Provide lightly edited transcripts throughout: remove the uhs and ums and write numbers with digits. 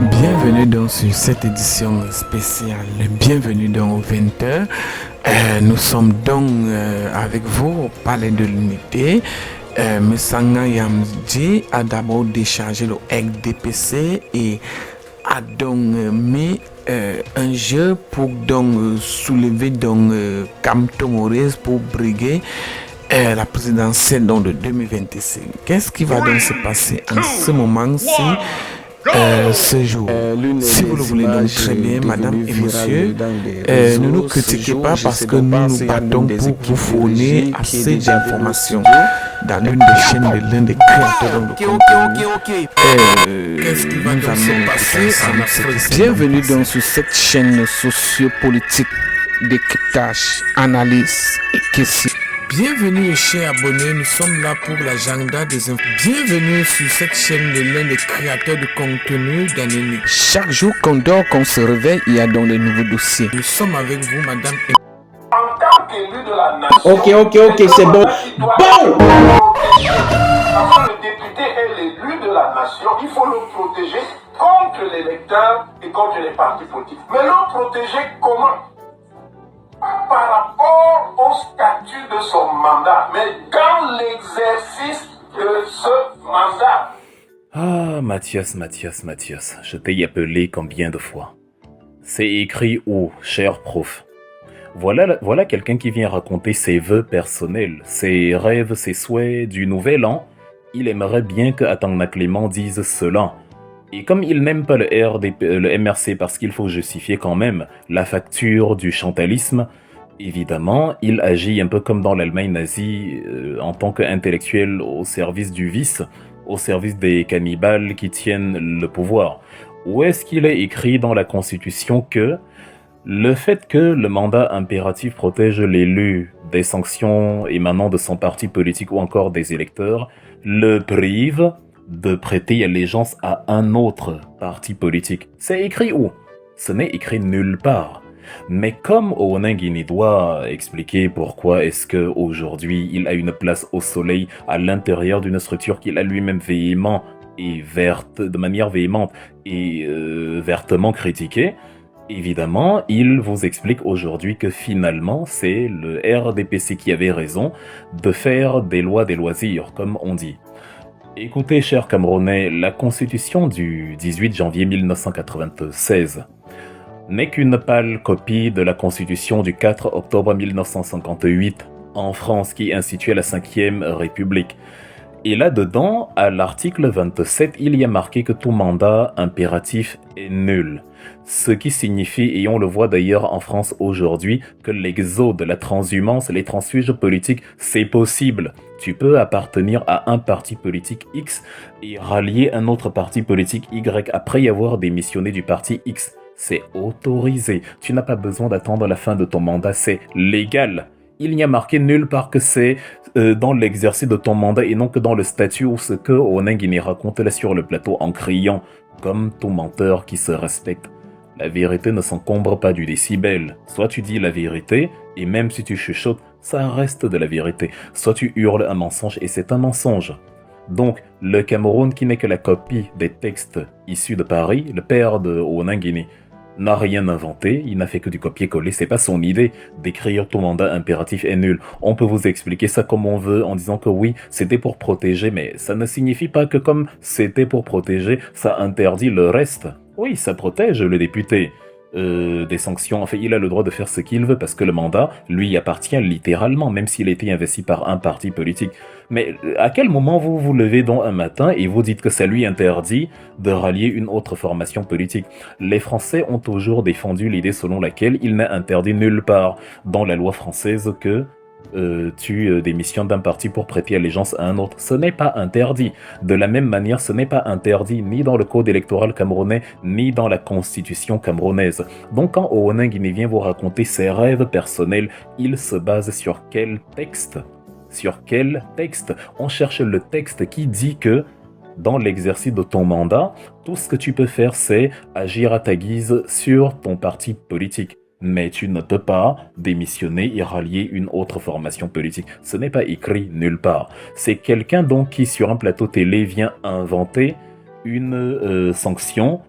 Bienvenue sur cette édition spéciale. Bienvenue dans 20h. Nous sommes donc avec vous au Palais de l'Unité. Messanga Yamji a d'abord déchargé le DPC et a donc mis un jeu pour donc soulever donc Kamto Maurice pour briguer la présidentielle donc de 2025. Qu'est-ce qui va donc se passer en ce moment-ci? Ce jour, si vous le voulez donc très bien, madame et monsieur, ne nous critiquez pas parce que nous nous battons pour vous fournir assez d'informations dans l'une des chaînes de l'un des créateurs de contenu. Qu'est-ce qui va donc se passer? Bienvenue donc sur cette chaîne sociopolitique, décryptage, analyse et questions. Bienvenue chers abonnés, nous sommes là pour l'agenda des infos. Bienvenue sur cette chaîne de l'un des créateurs de contenu d'Anémie. Chaque jour qu'on dort, qu'on se réveille, il y a donc de nouveaux dossiers. Nous sommes avec vous, madame. En tant qu'élu de la nation. Ok, c'est bon. Bon! Quand le député est l'élu de la nation, il faut le protéger contre l'électeur et contre les partis politiques. Mais le protéger comment? Par rapport au statut de son mandat, mais dans l'exercice de ce mandat. Ah, Mathias, je t'ai appelé combien de fois? C'est écrit où, cher prof? Voilà quelqu'un qui vient raconter ses vœux personnels, ses rêves, ses souhaits du nouvel an. Il aimerait bien que Atangna Clément dise cela. Et comme il n'aime pas le MRC parce qu'il faut justifier quand même la facture du chantalisme, évidemment, il agit un peu comme dans l'Allemagne nazie en tant qu'intellectuel au service du vice, au service des cannibales qui tiennent le pouvoir. Où est-ce qu'il est écrit dans la Constitution que le fait que le mandat impératif protège l'élu des sanctions émanant de son parti politique ou encore des électeurs le prive de prêter allégeance à un autre parti politique? C'est écrit où? Ce n'est écrit nulle part. Mais comme Oonangini doit expliquer pourquoi est-ce que aujourd'hui il a une place au soleil à l'intérieur d'une structure qu'il a lui-même de manière véhémente et vertement critiquée, évidemment, il vous explique aujourd'hui que finalement c'est le RDPC qui avait raison de faire des lois des loisirs, comme on dit. Écoutez, chers Camerounais, la constitution du 18 janvier 1996 n'est qu'une pâle copie de la constitution du 4 octobre 1958 en France qui instituait la 5e République. Et là-dedans, à l'article 27, il y a marqué que tout mandat impératif est nul. Ce qui signifie, et on le voit d'ailleurs en France aujourd'hui, que l'exode, la transhumance, les transfuges politiques, c'est possible. Tu peux appartenir à un parti politique X et rallier un autre parti politique Y après y avoir démissionné du parti X. C'est autorisé. Tu n'as pas besoin d'attendre la fin de ton mandat, c'est légal. Il n'y a marqué nulle part que c'est dans l'exercice de ton mandat et non que dans le statut ou ce que Oonangini raconte là sur le plateau en criant, comme tout menteur qui se respecte. La vérité ne s'encombre pas du décibel. Soit tu dis la vérité, et même si tu chuchotes, ça reste de la vérité. Soit tu hurles un mensonge et c'est un mensonge. Donc, le Cameroun qui n'est que la copie des textes issus de Paris, le père de Oonangini, n'a rien inventé, il n'a fait que du copier-coller, c'est pas son idée d'écrire tout mandat impératif est nul. On peut vous expliquer ça comme on veut en disant que oui, c'était pour protéger, mais ça ne signifie pas que comme c'était pour protéger, ça interdit le reste. Oui, ça protège le député des sanctions. En fait, il a le droit de faire ce qu'il veut parce que le mandat lui appartient littéralement, même s'il a été investi par un parti politique. Mais à quel moment vous vous levez donc un matin et vous dites que ça lui interdit de rallier une autre formation politique? Les Français ont toujours défendu l'idée selon laquelle il n'est interdit nulle part dans la loi française que tu démissionnes d'un parti pour prêter allégeance à un autre. Ce n'est pas interdit. De la même manière, ce n'est pas interdit ni dans le code électoral camerounais, ni dans la constitution camerounaise. Donc quand Oonangini vient vous raconter ses rêves personnels, il se base sur quel texte? Sur quel texte? On cherche le texte qui dit que dans l'exercice de ton mandat, tout ce que tu peux faire, c'est agir à ta guise sur ton parti politique. Mais tu ne peux pas démissionner et rallier une autre formation politique. Ce n'est pas écrit nulle part. C'est quelqu'un donc qui, sur un plateau télé, vient inventer une sanction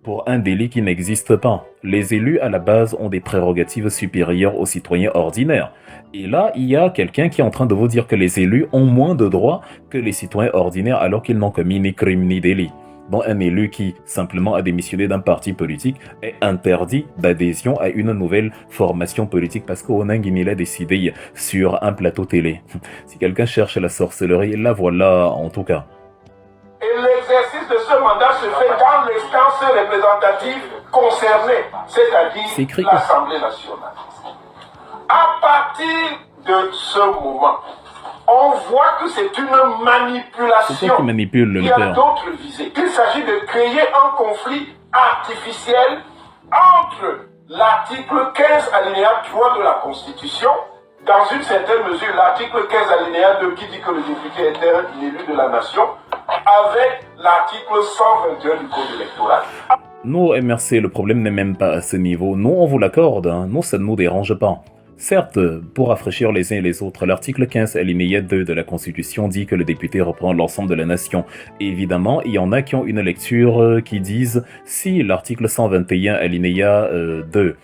pour un délit qui n'existe pas. Les élus, à la base, ont des prérogatives supérieures aux citoyens ordinaires. Et là, il y a quelqu'un qui est en train de vous dire que les élus ont moins de droits que les citoyens ordinaires alors qu'ils n'ont commis ni crime ni délit. Donc un élu qui simplement a démissionné d'un parti politique est interdit d'adhésion à une nouvelle formation politique parce qu'Onan Guinée l'a décidé sur un plateau télé. Si quelqu'un cherche la sorcellerie, la voilà en tout cas. Et l'exercice de ce mandat se fait dans l'instance représentative concernée, c'est-à-dire l'Assemblée nationale. À partir de ce moment, on voit que c'est une manipulation qui manipule le qui a d'autres visées. Il s'agit de créer un conflit artificiel entre l'article 15 alinéa 3 de la Constitution, dans une certaine mesure l'article 15 alinéa 2 qui dit que le député est un élu de la nation, avec l'article 121 du Code électoral. Nous, MRC, le problème n'est même pas à ce niveau. Nous, on vous l'accorde, hein. Nous, ça ne nous dérange pas. Certes, pour rafraîchir les uns et les autres, l'article 15 alinéa 2 de la Constitution dit que le député représente l'ensemble de la nation. Évidemment, il y en a qui ont une lecture qui disent si l'article 121 alinéa 2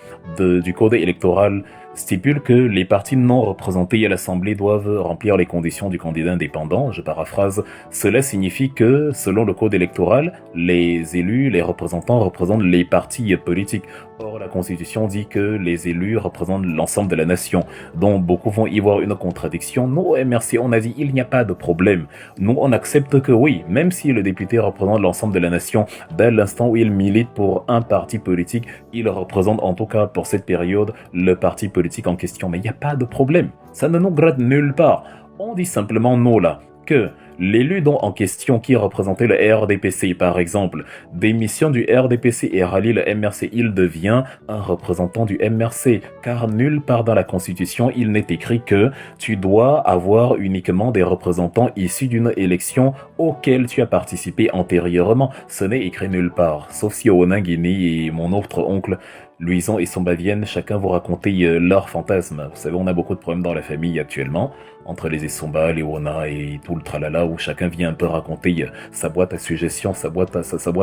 du Code électoral stipule que les partis non représentés à l'Assemblée doivent remplir les conditions du candidat indépendant, je paraphrase, cela signifie que, selon le Code électoral, les élus, les représentants représentent les partis politiques. Or, la Constitution dit que les élus représentent l'ensemble de la nation, dont beaucoup vont y voir une contradiction. Nous, au MRC, on a dit il n'y a pas de problème. Nous, on accepte que oui, même si le député représente l'ensemble de la nation, dès l'instant où il milite pour un parti politique, il représente en tout cas pour cette période le parti politique en question, mais il n'y a pas de problème. Ça ne nous gratte nulle part. On dit simplement non là, que l'élu dont en question qui représentait le RDPC par exemple, démissionne du RDPC et rallie le MRC, il devient un représentant du MRC, car nulle part dans la Constitution il n'est écrit que tu dois avoir uniquement des représentants issus d'une élection auquel tu as participé antérieurement. Ce n'est écrit nulle part, sauf si Onan Guinée et mon autre oncle Louison et Somba viennent chacun vous raconter leurs fantasmes. Vous savez, on a beaucoup de problèmes dans la famille actuellement, entre les Essomba, les Wona et tout le tralala, où chacun vient un peu raconter sa boîte à suggestions, sa boîte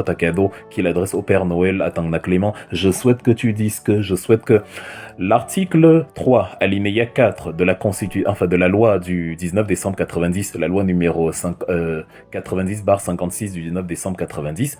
à cadeaux qu'il adresse au Père Noël à Tangna Clément. Je souhaite que tu dises que, je souhaite que... L'article 3, alinéa 4 de la Constitution, enfin de la loi du 19 décembre 90, la loi numéro 90/56 du 19 décembre 90,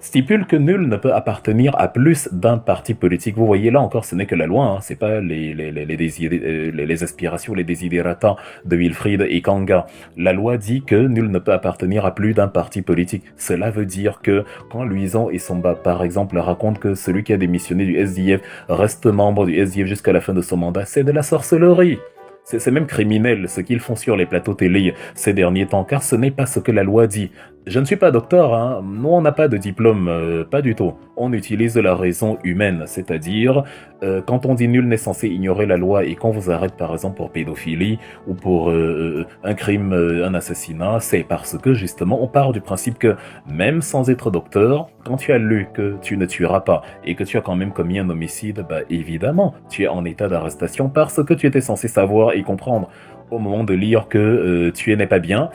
stipule que nul ne peut appartenir à plus d'un parti politique. Vous voyez, là encore, ce n'est que la loi, hein. C'est pas les aspirations, les desiderata de Wilfried et Kanga. La loi dit que nul ne peut appartenir à plus d'un parti politique. Cela veut dire que quand Louison et Somba, par exemple, racontent que celui qui a démissionné du SDF reste membre du SDF jusqu'à la fin de son mandat, c'est de la sorcellerie. C'est même criminel ce qu'ils font sur les plateaux télé ces derniers temps, car ce n'est pas ce que la loi dit. Je ne suis pas docteur, hein. Nous on n'a pas de diplôme, pas du tout. On utilise la raison humaine, c'est-à-dire quand on dit nul n'est censé ignorer la loi et qu'on vous arrête par exemple pour pédophilie ou pour un crime, un assassinat, c'est parce que justement on part du principe que même sans être docteur, quand tu as lu que tu ne tueras pas et que tu as quand même commis un homicide, bah évidemment tu es en état d'arrestation parce que tu étais censé savoir et comprendre au moment de lire que tu n'es pas bien.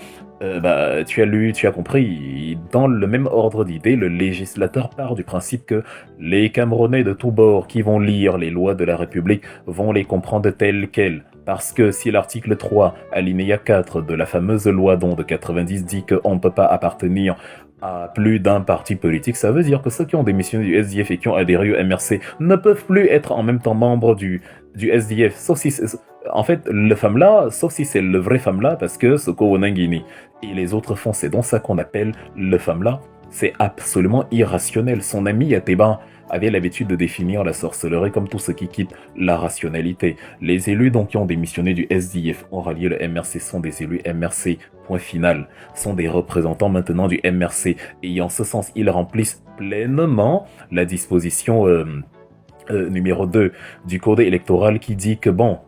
Tu as lu, tu as compris. Dans le même ordre d'idées, le législateur part du principe que les Camerounais de tous bords qui vont lire les lois de la République vont les comprendre telles quelles. Parce que si l'article 3, alinéa 4 de la fameuse loi de 90 dit qu'on ne peut pas appartenir à plus d'un parti politique, ça veut dire que ceux qui ont démissionné du SDF et qui ont adhéré au MRC ne peuvent plus être en même temps membres du SDF, sauf si en fait, le femme-là, sauf si c'est le vrai femme-là, parce que ce Kowonangini et les autres font, c'est donc ça qu'on appelle le femme-là. C'est absolument irrationnel. Son ami Ateba avait l'habitude de définir la sorcellerie comme tout ce qui quitte la rationalité. Les élus donc qui ont démissionné du SDF ont rallié le MRC sont des élus MRC, point final, sont des représentants maintenant du MRC. Et en ce sens, ils remplissent pleinement la disposition numéro 2 du code électoral qui dit que bon,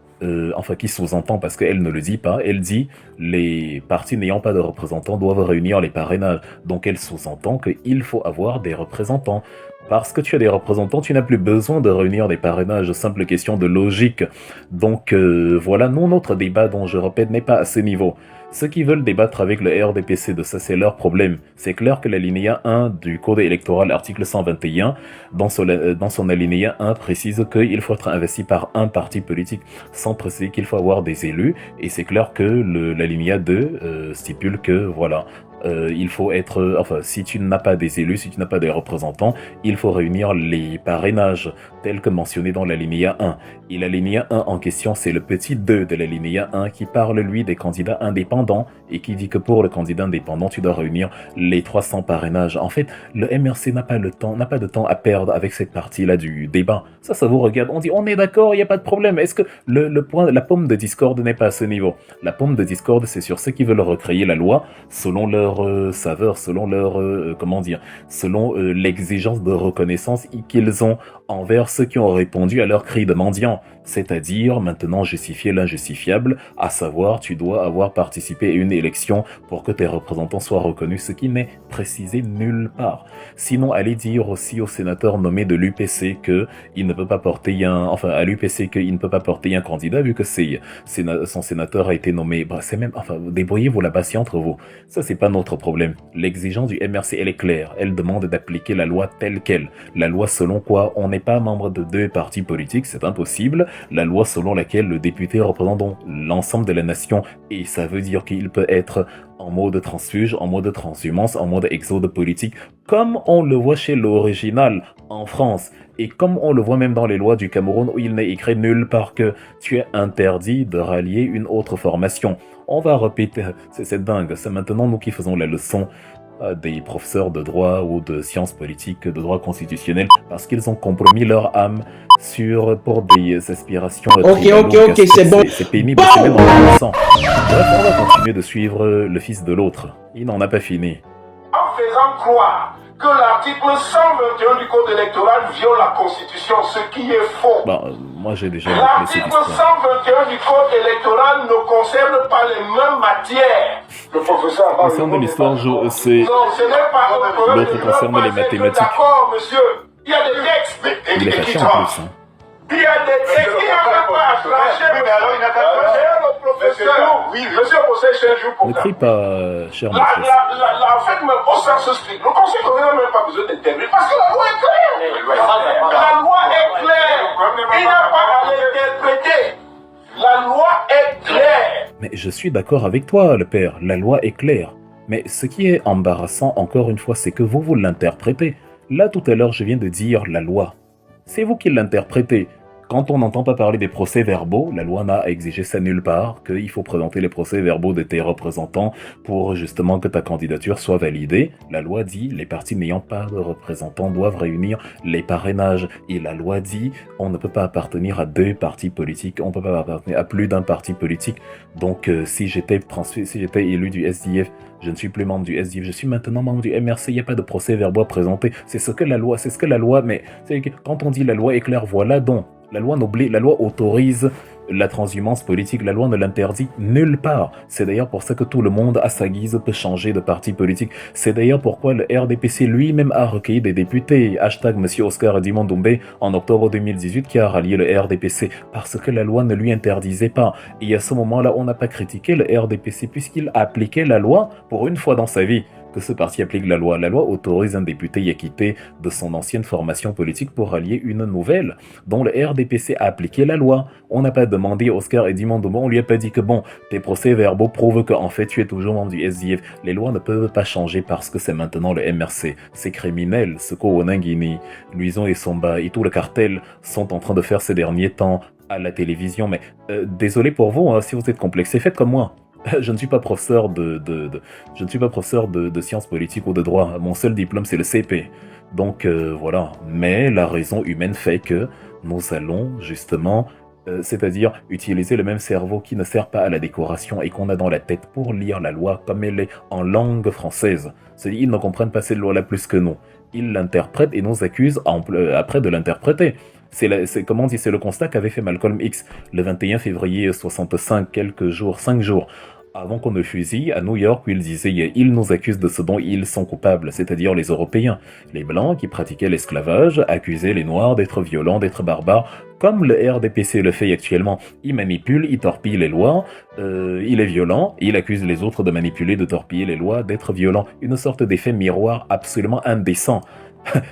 qui sous-entend parce qu'elle ne le dit pas, elle dit les partis n'ayant pas de représentants doivent réunir les parrainages. Donc elle sous-entend qu'il faut avoir des représentants. Parce que tu as des représentants, tu n'as plus besoin de réunir des parrainages, simple question de logique. Donc voilà, non, notre débat, dont je répète, n'est pas à ce niveau. Ceux qui veulent débattre avec le RDPC de ça, c'est leur problème. C'est clair que l'alinéa 1 du Code électoral, article 121, dans son alinéa 1, précise qu'il faut être investi par un parti politique, sans préciser qu'il faut avoir des élus. Et c'est clair que l'alinéa 2 stipule que, voilà, il faut être, enfin, si tu n'as pas des élus, si tu n'as pas des représentants, il faut réunir les parrainages tels que mentionnés dans l'alinéa 1. Et l'alinéa 1 en question, c'est le petit 2 de l'alinéa 1 qui parle, lui, des candidats indépendants et qui dit que pour le candidat indépendant, tu dois réunir les 300 parrainages. En fait, le MRC n'a pas de temps à perdre avec cette partie-là du débat. Ça vous regarde, on dit, on est d'accord, il n'y a pas de problème. Est-ce que la pomme de discorde n'est pas à ce niveau? La pomme de discorde, c'est sur ceux qui veulent recréer la loi selon leur saveur, selon leur, selon l'exigence de reconnaissance qu'ils ont envers ceux qui ont répondu à leur cri de mendiant. C'est-à-dire, maintenant, justifier l'injustifiable, à savoir, tu dois avoir participé à une élection pour que tes représentants soient reconnus, ce qui n'est précisé nulle part. Sinon, allez dire aussi au sénateur nommé de l'UPC qu'il ne peut pas porter à l'UPC qu'il ne peut pas porter un candidat vu que son sénateur a été nommé. Bah, c'est même, débrouillez-vous là-bas si entre vous. Ça, c'est pas notre problème. L'exigence du MRC, elle est claire. Elle demande d'appliquer la loi telle quelle. La loi selon quoi on n'est pas membre de deux partis politiques, c'est impossible. La loi selon laquelle le député représente donc l'ensemble de la nation, et ça veut dire qu'il peut être en mode transfuge, en mode transhumance, en mode exode politique, comme on le voit chez l'original en France, et comme on le voit même dans les lois du Cameroun où il n'est écrit nulle part que tu es interdit de rallier une autre formation. On va répéter, c'est dingue, c'est maintenant nous qui faisons la leçon des professeurs de droit ou de sciences politiques, de droit constitutionnel, parce qu'ils ont compromis leur âme pour des aspirations Ok, c'est bon. C'est pénible, c'est même envahissant. Bref, on va continuer de suivre le fils de l'autre. Il n'en a pas fini. En faisant croire que l'article 121 du Code électoral viole la Constitution, ce qui est faux. Moi j'ai déjà rappelé cette L'article histoire. 121 du Code électoral ne concerne pas les mêmes matières. Le professeur Le concerne de l'histoire, c'est... Non, ce n'est pas un problème. L'autre concerne les mathématiques. D'accord, monsieur. Il y a des textes. Il est fâché en plus, hein. Il y a des textes qui n'ont pas à trancher. Oui, mais alors il n'a pas tranché. Le professeur. Oui, monsieur Conseil, c'est un jour pour Ne ça. crie pas, cher monsieur. En fait, même au sens strict, le Conseil n'a même pas besoin d'intervenir parce que la loi est claire. La loi est claire. Il n'a pas à l'interpréter. La loi est claire. Mais je suis d'accord avec toi, le père. La loi est claire. Mais ce qui est embarrassant, encore une fois, c'est que vous l'interprétez. Là, tout à l'heure, je viens de dire la loi. C'est vous qui l'interprétez. Quand on n'entend pas parler des procès-verbaux, la loi n'a exigé ça nulle part, qu'il faut présenter les procès-verbaux de tes représentants pour justement que ta candidature soit validée. La loi dit, les partis n'ayant pas de représentants doivent réunir les parrainages. Et la loi dit, on ne peut pas appartenir à deux partis politiques, on ne peut pas appartenir à plus d'un parti politique. Donc, si j'étais élu du SDF, je ne suis plus membre du SDF, je suis maintenant membre du MRC, il n'y a pas de procès-verbaux à présenter. C'est ce que la loi, mais quand on dit la loi est claire, voilà donc. La loi autorise la transhumance politique, la loi ne l'interdit nulle part. C'est d'ailleurs pour ça que tout le monde, à sa guise, peut changer de parti politique. C'est d'ailleurs pourquoi le RDPC lui-même a recueilli des députés, Monsieur Oscar Edimond Doumbé, en octobre 2018, qui a rallié le RDPC, parce que la loi ne lui interdisait pas. Et à ce moment-là, on n'a pas critiqué le RDPC, puisqu'il appliquait la loi pour une fois dans sa vie. Que ce parti applique la loi. La loi autorise un député à quitter de son ancienne formation politique pour rallier une nouvelle, dont le RDPC a appliqué la loi. On n'a pas demandé à Oscar Edimond Doumbé, on lui a pas dit que bon, tes procès-verbaux prouvent qu'en fait tu es toujours membre du SDF. Les lois ne peuvent pas changer parce que c'est maintenant le MRC. C'est criminel, ce qu'Onangini, Luison et Somba et tout le cartel sont en train de faire ces derniers temps à la télévision. Mais désolé pour vous, hein, si vous êtes complexé, faites comme moi. Je ne suis pas professeur de sciences politiques ou de droit. Mon seul diplôme, c'est le CP. Donc voilà. Mais la raison humaine fait que nous allons justement, c'est-à-dire utiliser le même cerveau qui ne sert pas à la décoration et qu'on a dans la tête pour lire la loi comme elle est en langue française. C'est-à-dire ils ne comprennent pas cette loi-là plus que nous. Ils l'interprètent et nous accusent après de l'interpréter. C'est le constat qu'avait fait Malcolm X le 21 février 65, 5 jours Avant qu'on ne fusille, à New York, où il disait « Ils nous accusent de ce dont ils sont coupables », c'est-à-dire les Européens. Les Blancs qui pratiquaient l'esclavage accusaient les Noirs d'être violents, d'être barbares, comme le RDPC le fait actuellement. Il manipule, il torpille les lois, il est violent, il accuse les autres de manipuler, de torpiller les lois, d'être violent. Une sorte d'effet miroir absolument indécent.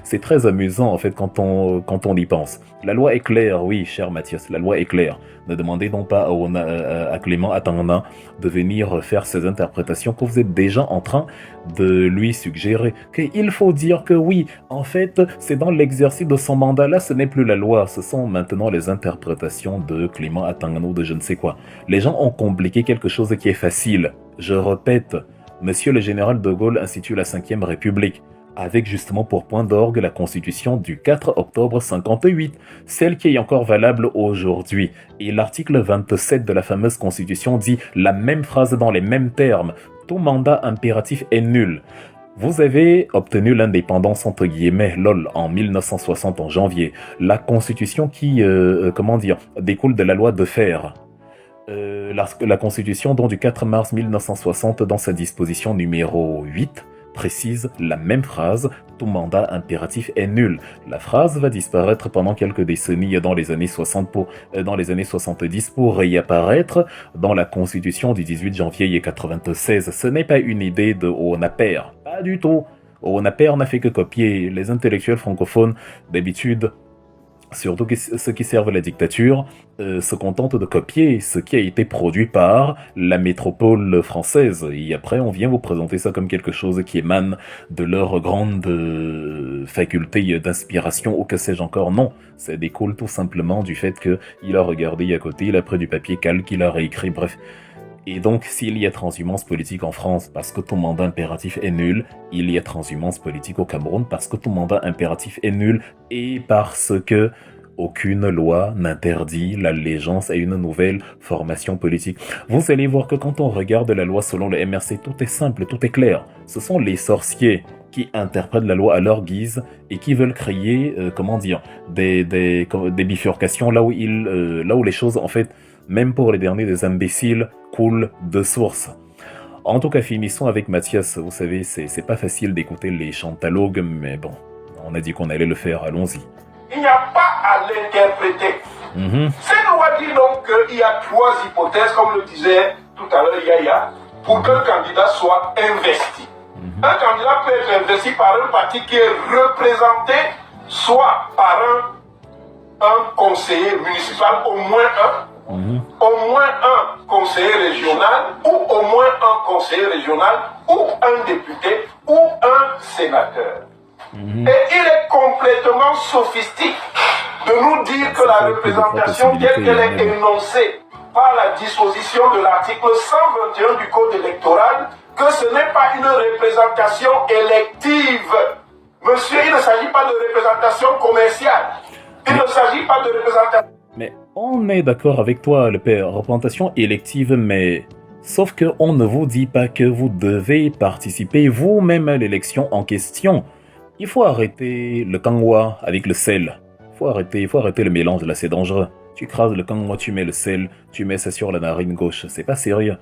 C'est très amusant en fait quand on y pense. La loi est claire, oui, cher Mathias, la loi est claire. Ne demandez donc pas à Clément Atangana de venir faire ces interprétations que vous êtes déjà en train de lui suggérer. Qu'il faut dire que oui, en fait, c'est dans l'exercice de son mandat là, ce n'est plus la loi, ce sont maintenant les interprétations de Clément Atangana ou de je ne sais quoi. Les gens ont compliqué quelque chose qui est facile. Je répète, Monsieur le général de Gaulle institue la 5e République, avec justement pour point d'orgue la Constitution du 4 octobre 58, celle qui est encore valable aujourd'hui. Et l'article 27 de la fameuse Constitution dit la même phrase dans les mêmes termes. Tout mandat impératif est nul. Vous avez obtenu l'indépendance entre guillemets, lol, en 1960 en janvier. La Constitution qui, découle de la loi de fer. La Constitution donc du 4 mars 1960 dans sa disposition numéro 8 précise la même phrase, tout mandat impératif est nul. La phrase va disparaître pendant quelques décennies dans les années 70 pour réapparaître dans la Constitution du 18 janvier 96. Ce n'est pas une idée de Hohn-Appert, pas du tout. Hohn-Appert n'a fait que copier. Les intellectuels francophones, d'habitude, surtout ceux qui servent la dictature, se contentent de copier ce qui a été produit par la métropole française. Et après, on vient vous présenter ça comme quelque chose qui émane de leur grande faculté d'inspiration ou que sais-je encore. Non, ça découle tout simplement du fait qu'il a regardé à côté, il a pris du papier calque, il a réécrit, bref. Et donc, s'il y a transhumance politique en France parce que ton mandat impératif est nul, il y a transhumance politique au Cameroun parce que ton mandat impératif est nul et parce que aucune loi n'interdit l'allégeance à une nouvelle formation politique. Vous allez voir que quand on regarde la loi selon le MRC, tout est simple, tout est clair. Ce sont les sorciers qui interprètent la loi à leur guise et qui veulent créer, des bifurcations là où les choses, en fait, même pour les derniers des imbéciles, coulent de source. En tout cas, finissons avec Mathias. Vous savez, c'est pas facile d'écouter les chantalogues, mais bon, on a dit qu'on allait le faire, allons-y. Il n'y a pas à l'interpréter. Cette loi dit donc qu'il y a 3 hypothèses, comme le disait tout à l'heure Yaya, pour qu'un candidat soit investi. Un candidat peut être investi par un parti qui est représenté soit par un conseiller municipal, au moins un conseiller régional, ou au moins un conseiller régional, ou un député, ou un sénateur. Et il est complètement sophistique de nous dire que la représentation telle qu'elle est énoncée par la disposition de l'article 121 du Code électoral, que ce n'est pas une représentation élective. Monsieur, il ne s'agit pas de représentation commerciale. Il ne s'agit pas de représentation... Mais on est d'accord avec toi, le père, représentation élective, mais... Sauf qu'on ne vous dit pas que vous devez participer vous-même à l'élection en question. Il faut arrêter le kangwa avec le sel. Il faut arrêter le mélange, là, c'est dangereux. Tu crases le kangwa, tu mets le sel, tu mets ça sur la narine gauche, c'est pas sérieux.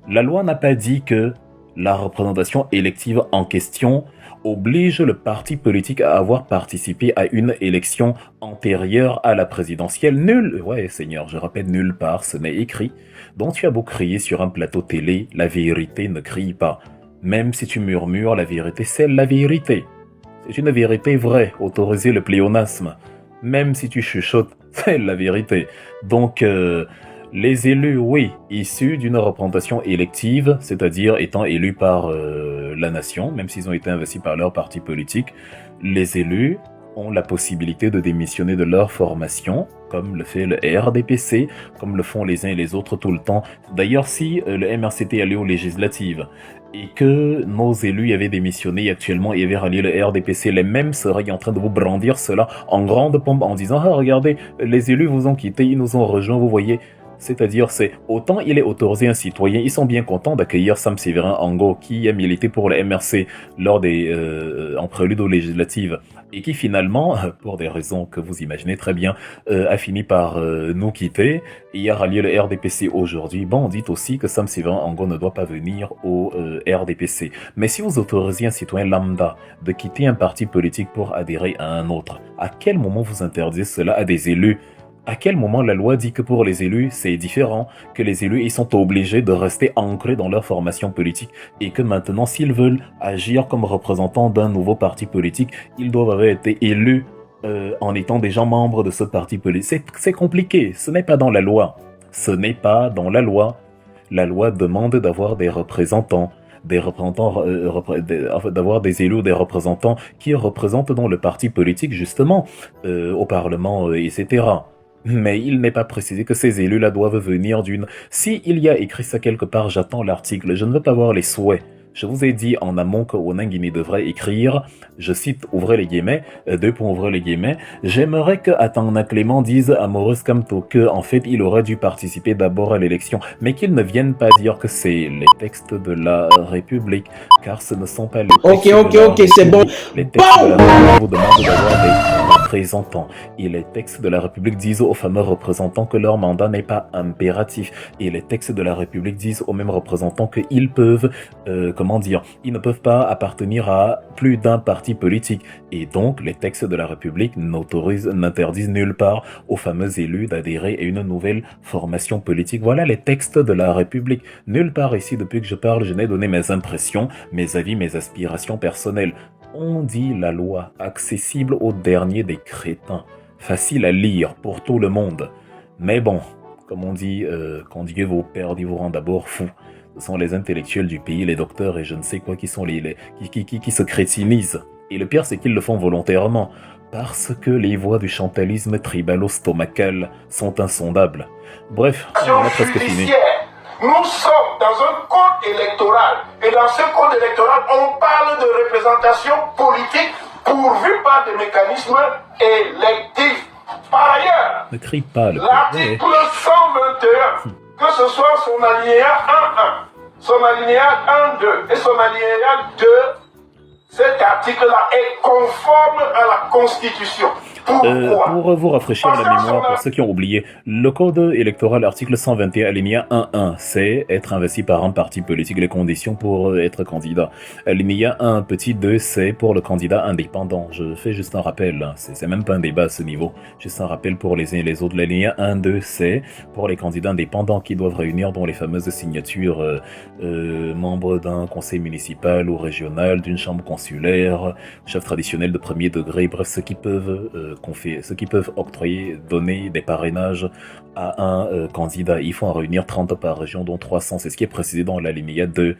La loi n'a pas dit que la représentation élective en question oblige le parti politique à avoir participé à une élection antérieure à la présidentielle. Nul, ouais Seigneur, je répète, nulle part, ce n'est écrit. Donc tu as beau crier sur un plateau télé, la vérité ne crie pas. Même si tu murmures, la vérité, c'est la vérité. C'est une vérité vraie, autorisez le pléonasme. Même si tu chuchotes, c'est la vérité. Donc, les élus, oui, issus d'une représentation élective, c'est-à-dire étant élus par la nation, même s'ils ont été investis par leur parti politique, les élus ont la possibilité de démissionner de leur formation, comme le fait le RDPC, comme le font les uns et les autres tout le temps. D'ailleurs, si le MRCT allait aux législatives et que nos élus avaient démissionné actuellement et avaient rallié le RDPC, les mêmes seraient en train de vous brandir cela en grande pompe en disant « Ah, regardez, les élus vous ont quitté, ils nous ont rejoints, vous voyez ». C'est-à-dire, c'est autant il est autorisé un citoyen, ils sont bien contents d'accueillir Sam Séverin Ango, qui a milité pour le MRC lors des en prélude aux législatives, et qui finalement, pour des raisons que vous imaginez très bien, a fini par nous quitter et a rallié le RDPC aujourd'hui. Bon, on dit aussi que Sam Séverin Ango ne doit pas venir au RDPC. Mais si vous autorisez un citoyen lambda de quitter un parti politique pour adhérer à un autre, à quel moment vous interdisez cela à des élus? À quel moment la loi dit que pour les élus, c'est différent, que les élus ils sont obligés de rester ancrés dans leur formation politique et que maintenant, s'ils veulent agir comme représentants d'un nouveau parti politique, ils doivent avoir été élus en étant déjà membres de ce parti politique. C'est compliqué, ce n'est pas dans la loi. Ce n'est pas dans la loi. La loi demande d'avoir des représentants. D'avoir des élus ou des représentants qui représentent dans le parti politique justement au Parlement, etc. Mais il n'est pas précisé que ces élus-là doivent venir d'une... Si il y a écrit ça quelque part, j'attends l'article, je ne veux pas voir les souhaits. Je vous ai dit en amont que Onangini devrait écrire, je cite, ouvrez les guillemets, ouvrez les guillemets, j'aimerais que Atangna Clément dise à Maurice Kamto que, en fait, il aurait dû participer d'abord à l'élection, mais qu'il ne vienne pas dire que c'est les textes de la République, car ce ne sont pas les textes Ok, c'est bon. Les textes de la République vous demandent d'avoir des représentants. Et les textes de la République disent aux fameux représentants que leur mandat n'est pas impératif. Et les textes de la République disent aux mêmes représentants qu'ils peuvent ils ne peuvent pas appartenir à plus d'un parti politique. Et donc, les textes de la République n'interdisent nulle part aux fameux élus d'adhérer à une nouvelle formation politique. Voilà les textes de la République. Nulle part ici, depuis que je parle, je n'ai donné mes impressions, mes avis, mes aspirations personnelles. On dit la loi, accessible au dernier des crétins, facile à lire pour tout le monde. Mais bon, comme on dit, quand Dieu vous perd, il vous rend d'abord fou. Ce sont les intellectuels du pays, les docteurs et je ne sais quoi qui sont qui se crétinisent. Et le pire, c'est qu'ils le font volontairement, parce que les voies du chantalisme tribalo-stomacal sont insondables. Bref, on a presque fini. Nous sommes dans un code électoral. Et dans ce code électoral, on parle de représentation politique pourvue par des mécanismes électifs. Par ailleurs, ne crie pas, l'article 121, que ce soit son alinéa 1.1, son alinéa 1.2 et son alinéa 2, cet article-là est conforme à la Constitution. Pour vous rafraîchir la mémoire, pour ceux qui ont oublié, le code électoral, article 121, alinéa 1.1, c'est être investi par un parti politique, les conditions pour être candidat. Alinéa 1, petit 2, c'est pour le candidat indépendant. Je fais juste un rappel, hein. C'est même pas un débat à ce niveau, juste un rappel pour les uns et les autres. L'alinéa 1, 2, c'est pour les candidats indépendants qui doivent réunir dans les fameuses signatures membres d'un conseil municipal ou régional, d'une chambre consulaire, chef traditionnel de premier degré, bref, ceux qui peuvent octroyer, donner des parrainages à un candidat. Il faut en réunir 30 par région, dont 300. C'est ce qui est précisé dans l'alinéa 2,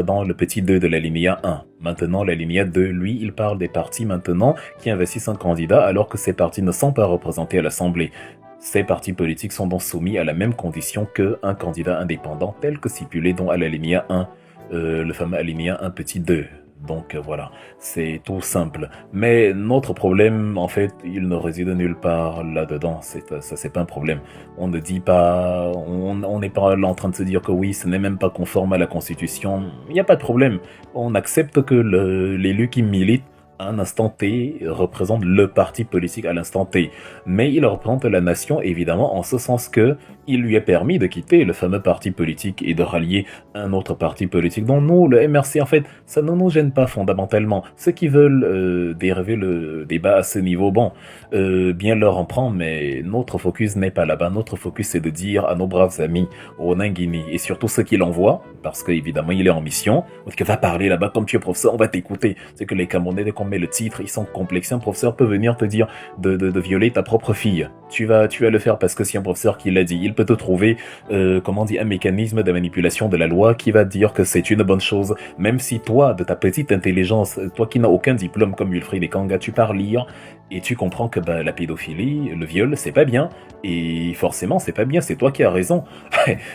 dans le petit 2 de l'alinéa 1. Maintenant, l'alinéa 2, lui, il parle des partis maintenant qui investissent un candidat alors que ces partis ne sont pas représentés à l'Assemblée. Ces partis politiques sont donc soumis à la même condition qu'un candidat indépendant tel que stipulé dans l'alinéa 1, le fameux alinéa 1 petit 2. Donc voilà, c'est tout simple. Mais notre problème, en fait, il ne réside nulle part là-dedans. Ça, c'est pas un problème. On ne dit pas, on n'est pas là en train de se dire que oui, ce n'est même pas conforme à la Constitution. Il n'y a pas de problème. On accepte que l'élu qui milite à un instant T représente le parti politique à l'instant T. Mais il représente la nation, évidemment, en ce sens que il lui est permis de quitter le fameux parti politique et de rallier un autre parti politique. Donc nous, le MRC, en fait, ça ne nous gêne pas fondamentalement. Ceux qui veulent dériver le débat à ce niveau, bon, bien leur en prend, mais notre focus n'est pas là-bas. Notre focus, c'est de dire à nos braves amis, au Nangini, et surtout ceux qui l'envoient, parce qu'évidemment, il est en mission, donc il va parler là-bas, comme tu es professeur, on va t'écouter. C'est que les Camerounais, dès qu'on met le titre, ils sont complexés. Un professeur peut venir te dire de violer ta propre fille. Tu vas le faire parce que c'est un professeur qui l'a dit. Il peut te trouver, un mécanisme de manipulation de la loi qui va dire que c'est une bonne chose. Même si toi, de ta petite intelligence, toi qui n'as aucun diplôme comme Wilfried Ekanga, tu pars lire et tu comprends que la pédophilie, le viol, c'est pas bien. Et forcément, c'est pas bien, c'est toi qui as raison.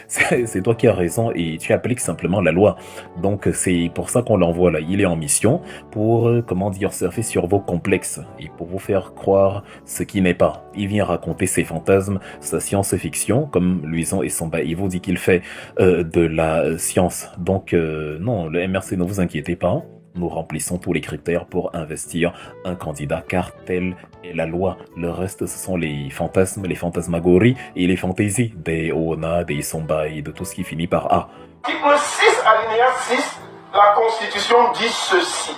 C'est toi qui as raison et tu appliques simplement la loi. Donc c'est pour ça qu'on l'envoie là. Il est en mission pour, surfer sur vos complexes et pour vous faire croire ce qui n'est pas. Il vient raconter ses fantasmes, sa science-fiction, comme Luison et Samba. Il vous dit qu'il fait de la science. Donc non, le MRC, ne vous inquiétez pas. Nous remplissons tous les critères pour investir un candidat car telle est la loi. Le reste, ce sont les fantasmes, les fantasmagories et les fantaisies des Ona, des Somba et de tout ce qui finit par A. Article 6, alinéa 6, la Constitution dit ceci.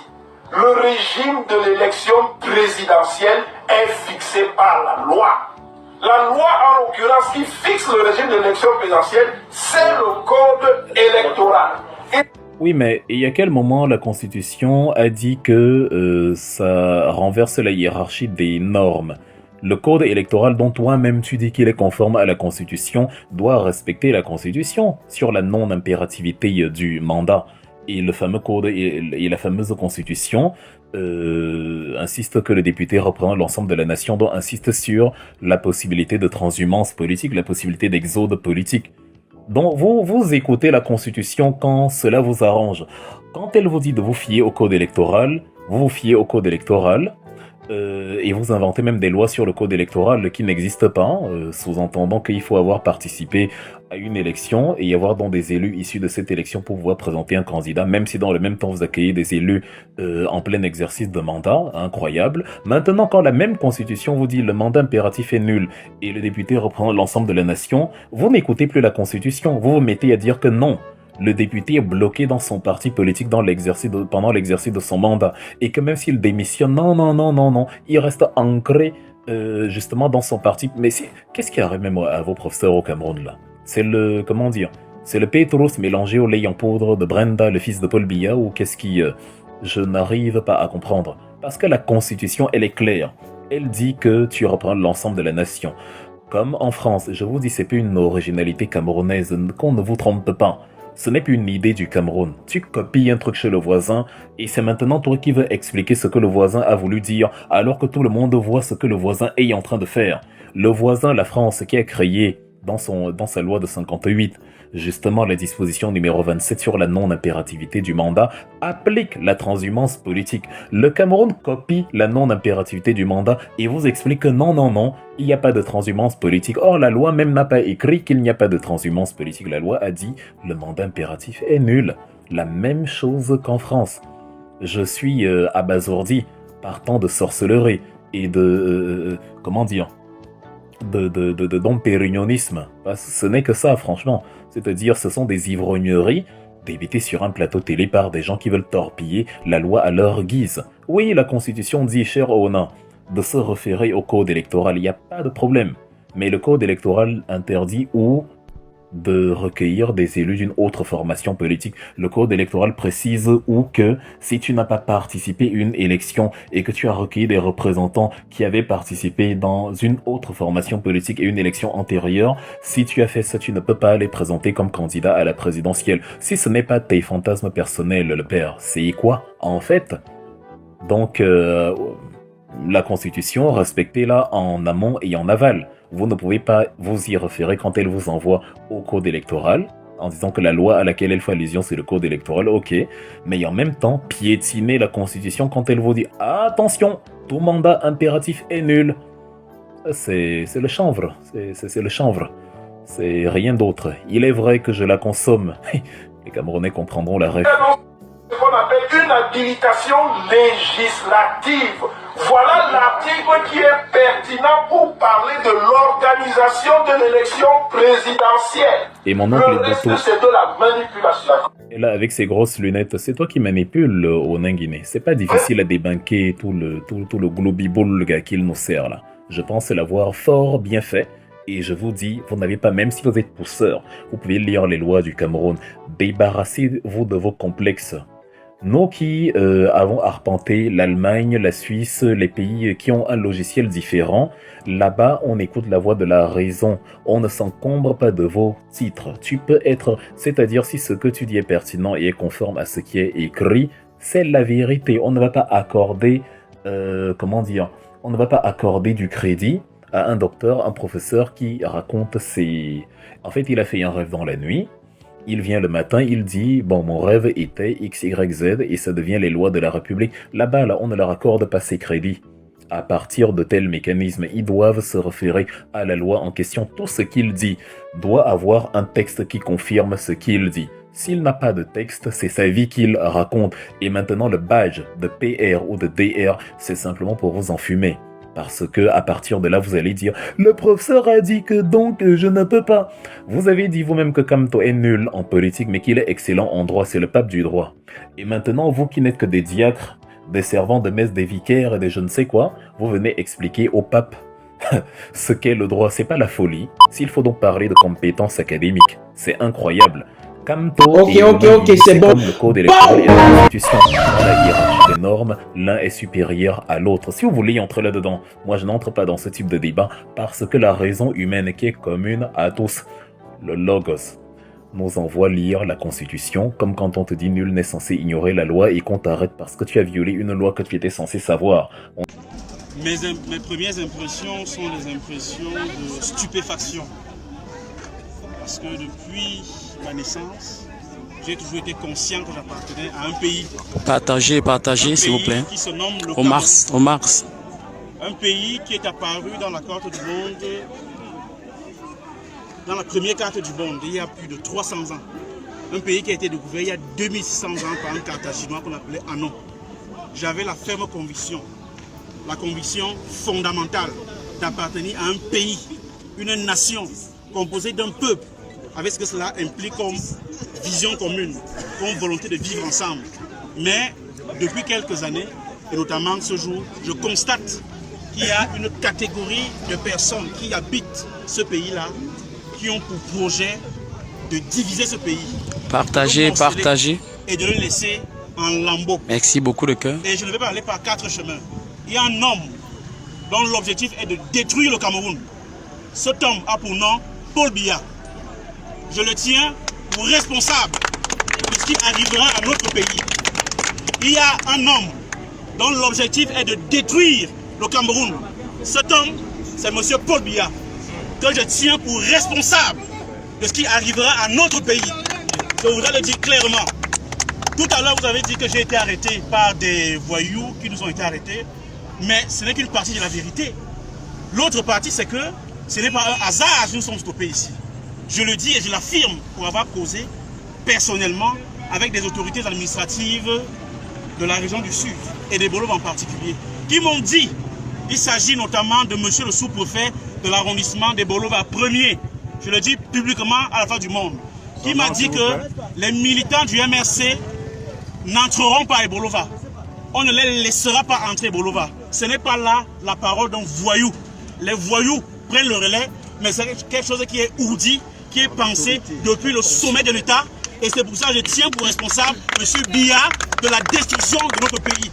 Le régime de l'élection présidentielle est fixé par la loi. La loi, en l'occurrence, qui fixe le régime de l'élection présidentielle, c'est le code électoral. Oui, mais et à quel moment la Constitution a dit que ça renverse la hiérarchie des normes? Le code électoral dont toi-même tu dis qu'il est conforme à la Constitution doit respecter la Constitution sur la non-impérativité du mandat. Et le fameux code et la fameuse Constitution insiste que le député représentant l'ensemble de la nation, dont insiste sur la possibilité de transhumance politique, la possibilité d'exode politique. Donc vous écoutez la Constitution quand cela vous arrange. Quand elle vous dit de vous fier au code électoral, vous vous fiez au code électoral et vous inventez même des lois sur le code électoral qui n'existent pas, sous-entendant qu'il faut avoir participé à une élection et y avoir donc des élus issus de cette élection pour pouvoir présenter un candidat, même si dans le même temps vous accueillez des élus en plein exercice de mandat, incroyable. Maintenant, quand la même Constitution vous dit le mandat impératif est nul et le député reprend l'ensemble de la nation, vous n'écoutez plus la Constitution, vous vous mettez à dire que non. Le député est bloqué dans son parti politique pendant l'exercice de son mandat. Et que même s'il démissionne, non, il reste ancré justement dans son parti. Mais qu'est-ce qui arrive même à vos professeurs au Cameroun là? C'est le, c'est le Petrus mélangé au lait en poudre de Brenda, le fils de Paul Biya, ou qu'est-ce qui... je n'arrive pas à comprendre. Parce que la Constitution, elle est claire. Elle dit que tu reprends l'ensemble de la nation. Comme en France, je vous dis, c'est plus une originalité camerounaise, qu'on ne vous trompe pas. Ce n'est plus une idée du Cameroun. Tu copies un truc chez le voisin et c'est maintenant toi qui veux expliquer ce que le voisin a voulu dire alors que tout le monde voit ce que le voisin est en train de faire. Le voisin, la France, qui a créé dans sa loi de 58, justement la disposition numéro 27 sur la non-impérativité du mandat, applique la transhumance politique. Le Cameroun copie la non-impérativité du mandat et vous explique que non, il n'y a pas de transhumance politique. Or, la loi même n'a pas écrit qu'il n'y a pas de transhumance politique. La loi a dit le mandat impératif est nul. La même chose qu'en France. Je suis abasourdi par tant de sorcellerie et de... de dompérignonisme. Ce n'est que ça, franchement. C'est-à-dire, ce sont des ivrogneries débitées sur un plateau télé par des gens qui veulent torpiller la loi à leur guise. Oui, la Constitution dit, cher Ona, de se référer au code électoral, il n'y a pas de problème. Mais le code électoral interdit ou de recueillir des élus d'une autre formation politique. Le code électoral précise ou que si tu n'as pas participé à une élection et que tu as recueilli des représentants qui avaient participé dans une autre formation politique et une élection antérieure, si tu as fait ça, tu ne peux pas les présenter comme candidat à la présidentielle. Si ce n'est pas tes fantasmes personnels, le père, c'est quoi en fait? Donc, la Constitution, respectez-la en amont et en aval. Vous ne pouvez pas vous y référer quand elle vous envoie au code électoral, en disant que la loi à laquelle elle fait allusion, c'est le code électoral, ok, mais en même temps, piétiner la Constitution quand elle vous dit « Attention, tout mandat impératif est nul ». C'est le chanvre, c'est le chanvre, c'est rien d'autre. Il est vrai que je la consomme. Les Camerounais comprendront la ref. Ce qu'on appelle une habilitation législative. Voilà l'article qui est pertinent pour parler de l'organisation de l'élection présidentielle. Et mon oncle le reste, c'est de la manipulation. Et là, avec ses grosses lunettes, c'est toi qui manipules au Ninguiné. C'est pas difficile à débanquer tout le globiboule qu'il nous sert là. Je pense l'avoir fort bien fait. Et je vous dis, vous n'avez pas, même si vous êtes pousseur, vous pouvez lire les lois du Cameroun. Débarrassez-vous de vos complexes. Nous qui avons arpenté l'Allemagne, la Suisse, les pays qui ont un logiciel différent, là-bas on écoute la voix de la raison. On ne s'encombre pas de vos titres. Tu peux être, c'est-à-dire si ce que tu dis est pertinent et est conforme à ce qui est écrit, c'est la vérité. On ne va pas accorder, On ne va pas accorder du crédit à un docteur, un professeur qui raconte ses... En fait, il a fait un rêve dans la nuit. Il vient le matin, il dit « Bon, mon rêve était X, Y, Z et ça devient les lois de la République. » Là-bas, là, on ne leur accorde pas ces crédits. À partir de tels mécanismes, ils doivent se référer à la loi en question. Tout ce qu'il dit doit avoir un texte qui confirme ce qu'il dit. S'il n'a pas de texte, c'est sa vie qu'il raconte. Et maintenant, le badge de PR ou de DR, c'est simplement pour vous enfumer. Parce que à partir de là, vous allez dire « Le professeur a dit que donc je ne peux pas. » Vous avez dit vous-même que Kamto est nul en politique, mais qu'il est excellent en droit. C'est le pape du droit. Et maintenant, vous qui n'êtes que des diacres, des servants de messe, des vicaires et des je ne sais quoi, vous venez expliquer au pape ce qu'est le droit. C'est pas la folie. S'il faut donc parler de compétences académiques, c'est incroyable. Kamto Ok, c'est bon. Comme le code électoral et la constitution. Dans la hiérarchie des normes, l'un est supérieur à l'autre. Si vous voulez entrer là-dedans, moi je n'entre pas dans ce type de débat parce que la raison humaine qui est commune à tous, le logos, nous envoie lire la constitution, comme quand on te dit nul n'est censé ignorer la loi et qu'on t'arrête parce que tu as violé une loi que tu étais censé savoir. Mes premières impressions sont des impressions de stupéfaction. Parce que depuis ma naissance, j'ai toujours été conscient que j'appartenais à un pays. Partagez, s'il vous plaît. Qui se nomme le Au Mars. Un pays qui est apparu dans la carte du monde, dans la première carte du monde, il y a plus de 300 ans. Un pays qui a été découvert il y a 2600 ans par un carthaginois qu'on appelait Anon. J'avais la ferme conviction, la conviction fondamentale d'appartenir à un pays, une nation composée d'un peuple, avec ce que cela implique comme vision commune, comme volonté de vivre ensemble. Mais depuis quelques années, et notamment ce jour, je constate qu'il y a une catégorie de personnes qui habitent ce pays-là, qui ont pour projet de diviser ce pays. Partagez. Et de le laisser en lambeaux. Merci beaucoup de cœur. Et je ne vais pas aller par 4 chemins. Il y a un homme dont l'objectif est de détruire le Cameroun. Cet homme a pour nom Paul Biya. Je le tiens pour responsable de ce qui arrivera à notre pays. Il y a un homme dont l'objectif est de détruire le Cameroun. Cet homme, c'est M. Paul Biya, que je tiens pour responsable de ce qui arrivera à notre pays. Je voudrais le dire clairement. Tout à l'heure, vous avez dit que j'ai été arrêté par des voyous qui nous ont été arrêtés, mais ce n'est qu'une partie de la vérité. L'autre partie, c'est que ce n'est pas un hasard si nous sommes stoppés ici. Je le dis et je l'affirme pour avoir causé personnellement avec des autorités administratives de la région du Sud et des Bolov en particulier, qui m'ont dit, il s'agit notamment de monsieur le sous-préfet de l'arrondissement des Bolova, premier, je le dis publiquement à la face du monde, qui m'a dit que les militants du MRC n'entreront pas à Bolova. On ne les laissera pas entrer à Bolova. Ce n'est pas là la parole d'un voyou. Les voyous prennent le relais, mais c'est quelque chose qui est ourdi, qui est pensé depuis le sommet de l'État. Et c'est pour ça que je tiens pour responsable M. Biya de la destruction de notre pays.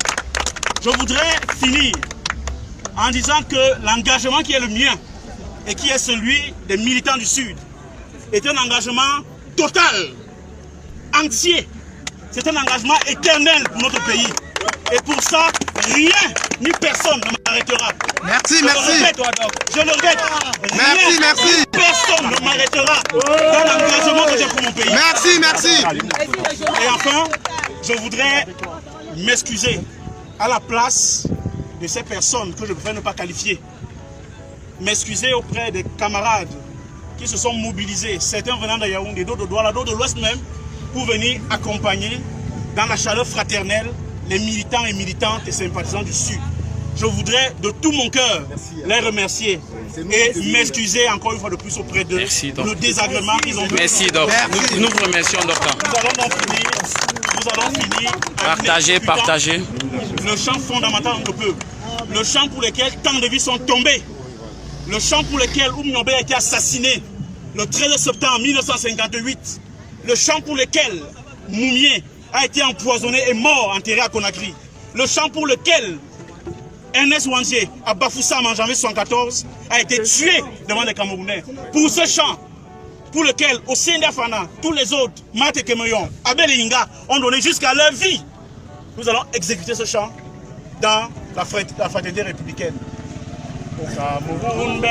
Je voudrais finir en disant que l'engagement qui est le mien et qui est celui des militants du Sud est un engagement total, entier. C'est un engagement éternel pour notre pays. Et pour ça, rien ni personne ne m'arrêtera. Merci. Je le regrette. Merci. Personne ne m'arrêtera dans l'engagement que j'ai pour mon pays. Merci. Et enfin, je voudrais m'excuser à la place de ces personnes que je préfère ne pas qualifier. M'excuser auprès des camarades qui se sont mobilisés, certains venant de Yaoundé, d'autres de Douala, d'autres de l'Ouest même, pour venir accompagner dans la chaleur fraternelle les militants et militantes et sympathisants du Sud. Je voudrais de tout mon cœur les remercier et m'excuser encore une fois de plus auprès d'eux pour le désagrément qu'ils ont vécu. Merci, Doc. Nous vous remercions, docteur. Nous allons finir. Partagez. Le champ fondamental de notre peuple. Le champ pour lequel tant de vies sont tombées. Le champ pour lequel Oumniobé a été assassiné le 13 septembre 1958. Le champ pour lequel Moumié a été empoisonné et mort enterré à Conakry. Le champ pour lequel Ernest Wandier à Bafoussam en janvier 1974 a été tué devant les Camerounais. Pour ce champ pour lequel au Fana, tous les autres, Mate Kemoyon, Abel et Inga, ont donné jusqu'à leur vie. Nous allons exécuter ce champ dans la fraternité républicaine. Cameroun,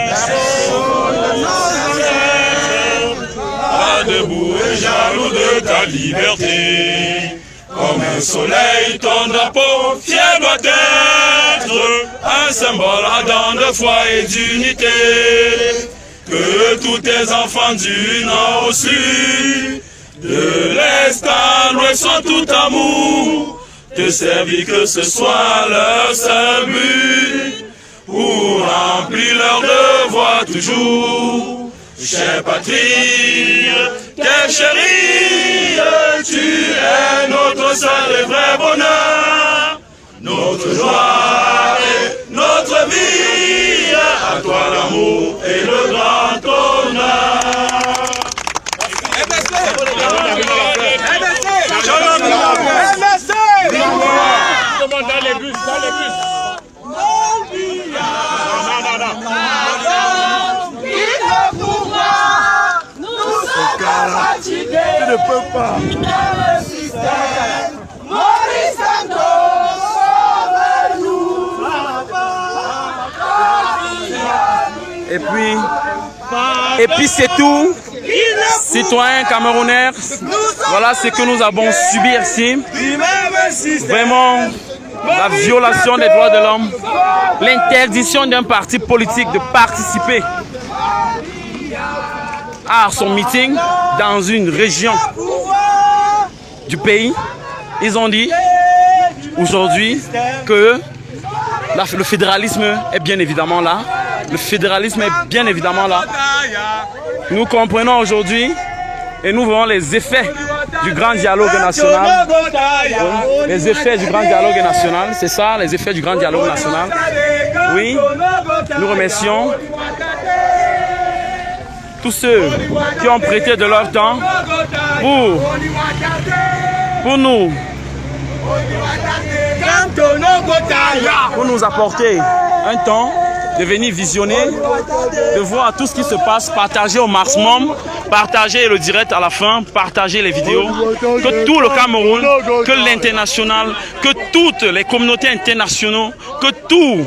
pas debout et jaloux de ta liberté. Comme un soleil, ton drapeau fier doit être un symbole ardent de foi et d'unité. Que tous tes enfants du nord au sud, de l'est à l'ouest sont tout amour, te servir que ce soit leur seul but, pour remplir leur devoir toujours. Chère patrie, tes chéris, tu es notre seul et vrai bonheur, notre joie et notre vie, à toi l'amour et le grand honneur. Dans les bus, dans les bus. Tu ne peux pas. Et puis c'est tout. Citoyens camerounais, voilà ce que nous avons subi ici. Vraiment, la violation des droits de l'homme, l'interdiction d'un parti politique de participer à son meeting dans une région du pays. Ils ont dit aujourd'hui que le fédéralisme est bien évidemment là. Le fédéralisme est bien évidemment là. Nous comprenons aujourd'hui et nous voyons les effets du grand dialogue national. Les effets du grand dialogue national, c'est ça, les effets du grand dialogue national. Oui, nous remercions tous ceux qui ont prêté de leur temps pour nous apporter un temps de venir visionner, de voir tout ce qui se passe, partager au maximum, partager le direct à la fin, partager les vidéos, que tout le Cameroun, que l'international, que toutes les communautés internationales, que tous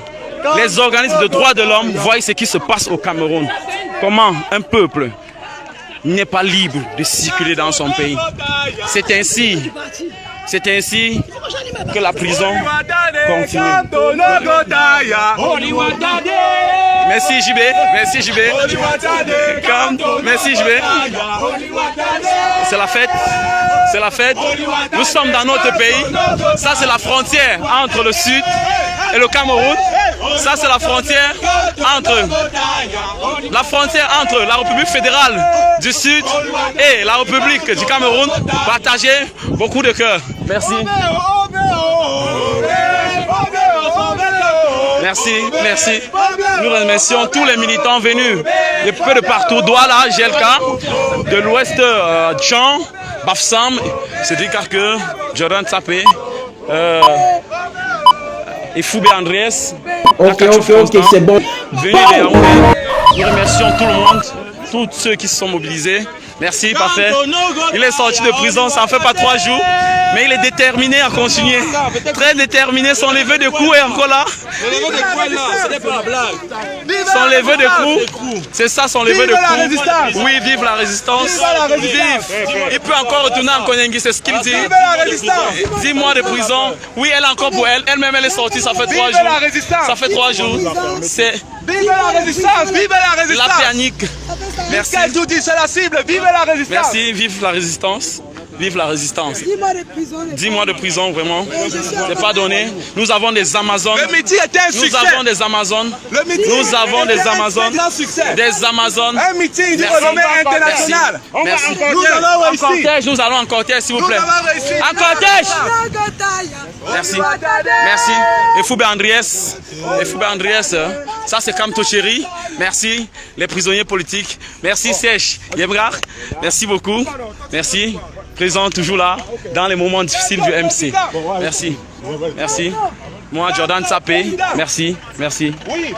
les organismes de droits de l'homme voient ce qui se passe au Cameroun. Comment un peuple n'est pas libre de circuler dans son pays. C'est ainsi que la prison continue. Merci JB, merci JB. Merci JB. C'est la fête, c'est la fête. Nous sommes dans notre pays. Ça c'est la frontière entre le sud et le Cameroun. Ça c'est la frontière entre la République fédérale du Sud et la République du Cameroun. Partagez beaucoup de cœur. Merci. Merci, merci. Nous remercions tous les militants venus de peu de partout. Douala, GLK, de l'Ouest, Jean, Bafsam, Cédric Arqueux, Jordan Tsapé, et Foubé Andrés. Ok, c'est bon. Venus de Yaoundé. Nous remercions tout le monde, tous ceux qui se sont mobilisés. Merci, parfait. Il est sorti de prison, ça ne fait pas 3 jours, mais il est déterminé à continuer. Très déterminé, son lever de cou est encore là. Son lever de cou, c'est ça son lever de cou. Oui, vive la résistance. Vive. Il peut encore retourner en Konyengi, c'est ce qu'il dit. 10 mois de prison. Oui, elle encore pour elle. Elle-même, elle est sortie, ça fait 3 jours. Ça fait 3 jours. C'est vive la résistance, vive la résistance. La panique. Merci. C'est la cible, vive la résistance. Merci, vive la résistance. Vive la résistance. 10 mois de prison, vraiment. C'est pas donné. Nous avons des Amazones. Le meeting était un succès. Nous avons des Amazones. Nous avons des Amazones. Des Amazones. Un meeting de renommée internationale. Merci. Nous allons réussir. En cortège, nous allons en cortège, s'il vous plaît. En cortège. Merci. Merci. Et Foubé Andrés. Ça c'est Kamto Chéri. Merci. Les prisonniers politiques. Merci Sèche Yebrar. Merci beaucoup. Merci. Présent toujours là, dans les moments difficiles du MC. Merci. Merci. Moi, Jordan Tsapé. Merci. Merci.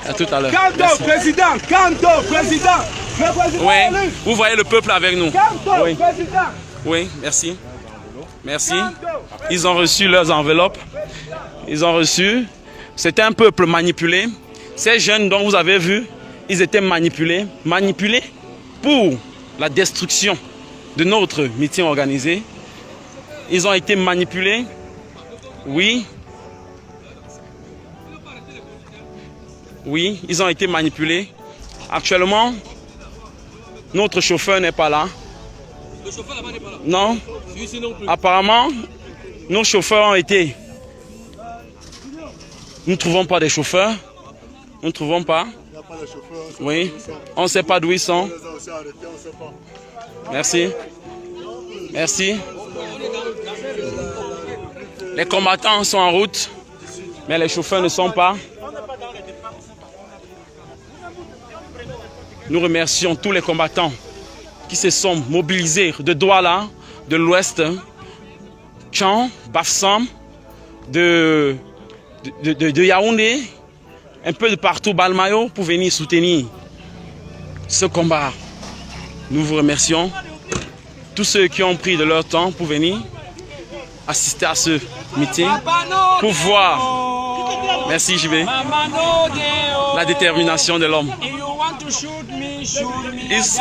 À tout à l'heure. Kanto, président. Oui, vous voyez le peuple avec nous. Oui. Oui, merci. Merci. Ils ont reçu leurs enveloppes. Ils ont reçu. C'était un peuple manipulé. Ces jeunes dont vous avez vu, ils étaient manipulés pour la destruction de notre meeting organisé. Ils ont été manipulés, oui. Oui, ils ont été manipulés. Actuellement, notre chauffeur n'est pas là. Le chauffeur là-bas n'est pas là? Non. Apparemment, nos chauffeurs ont été... Nous ne trouvons pas des chauffeurs. Nous ne trouvons pas. Il n'y a pas de chauffeurs. Oui. On ne sait pas d'où ils sont. Merci. Merci. Les combattants sont en route, mais les chauffeurs ne sont pas. Nous remercions tous les combattants qui se sont mobilisés de Douala, de l'Ouest, Tchan, Bafsam, de Yaoundé, un peu de partout, Balmayo, pour venir soutenir ce combat. Nous vous remercions. Tous ceux qui ont pris de leur temps pour venir assister à ce meeting, pour voir, merci JB, la détermination de l'homme.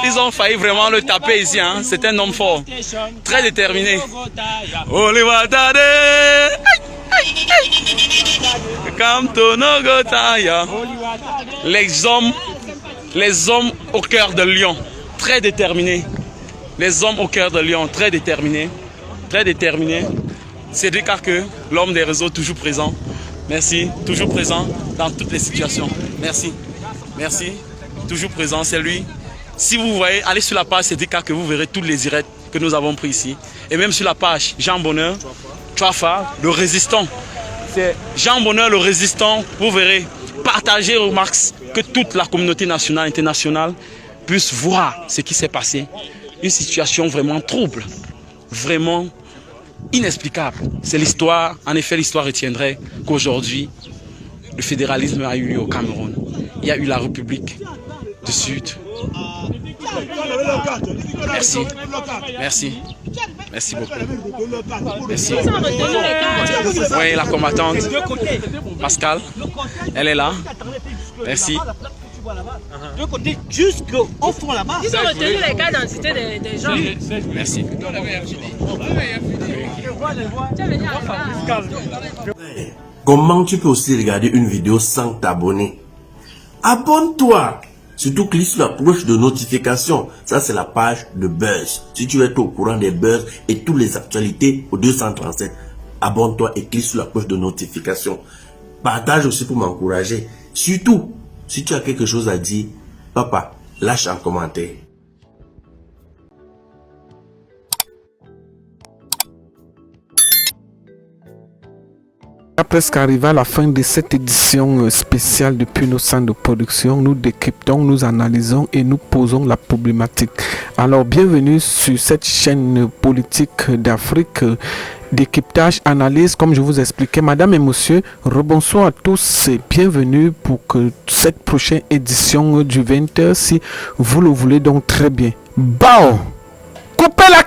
Ils ont failli vraiment le taper ici, hein. C'est un homme fort, très déterminé. Les hommes au cœur de lion, très déterminés. Les hommes au cœur de lion, très déterminés. Très déterminés. Cédric Arque, l'homme des réseaux, toujours présent. Merci, toujours présent dans toutes les situations. Merci, merci, toujours présent, c'est lui. Si vous voyez, allez sur la page Cédric Arque, vous verrez tous les directs que nous avons pris ici. Et même sur la page Jean Bonheur, Tchafa, le résistant. C'est Jean Bonheur, le résistant. Vous verrez, partagez au max, que toute la communauté nationale, internationale puisse voir ce qui s'est passé. Une situation vraiment trouble, vraiment inexplicable. C'est l'histoire, en effet l'histoire retiendrait qu'aujourd'hui, le fédéralisme a eu lieu au Cameroun. Il y a eu la République du Sud. Merci, merci, merci beaucoup. Merci. Oui, la combattante, Pascal, elle est là. Merci. De côté, jusqu'au fond là-bas. Ils ont retenu les cartes d'identité des gens. Merci. Comment tu peux aussi regarder une vidéo sans t'abonner? Abonne-toi! Surtout clique sur la cloche de notification. Ça, c'est la page de Buzz. Si tu es au courant des buzz et toutes les actualités au 237, abonne-toi et clique sur la cloche de notification. Partage aussi pour m'encourager. Surtout, si tu as quelque chose à dire, papa, lâche un commentaire. Presque arrivé à la fin de cette édition spéciale depuis nos centres de production, nous décryptons, nous analysons et nous posons la problématique. Alors bienvenue sur cette chaîne politique d'Afrique, décryptage, analyse, comme je vous expliquais. Madame et monsieur, rebonsoir à tous et bienvenue pour que cette prochaine édition du 20h, si vous le voulez donc très bien. Bao! Coupez la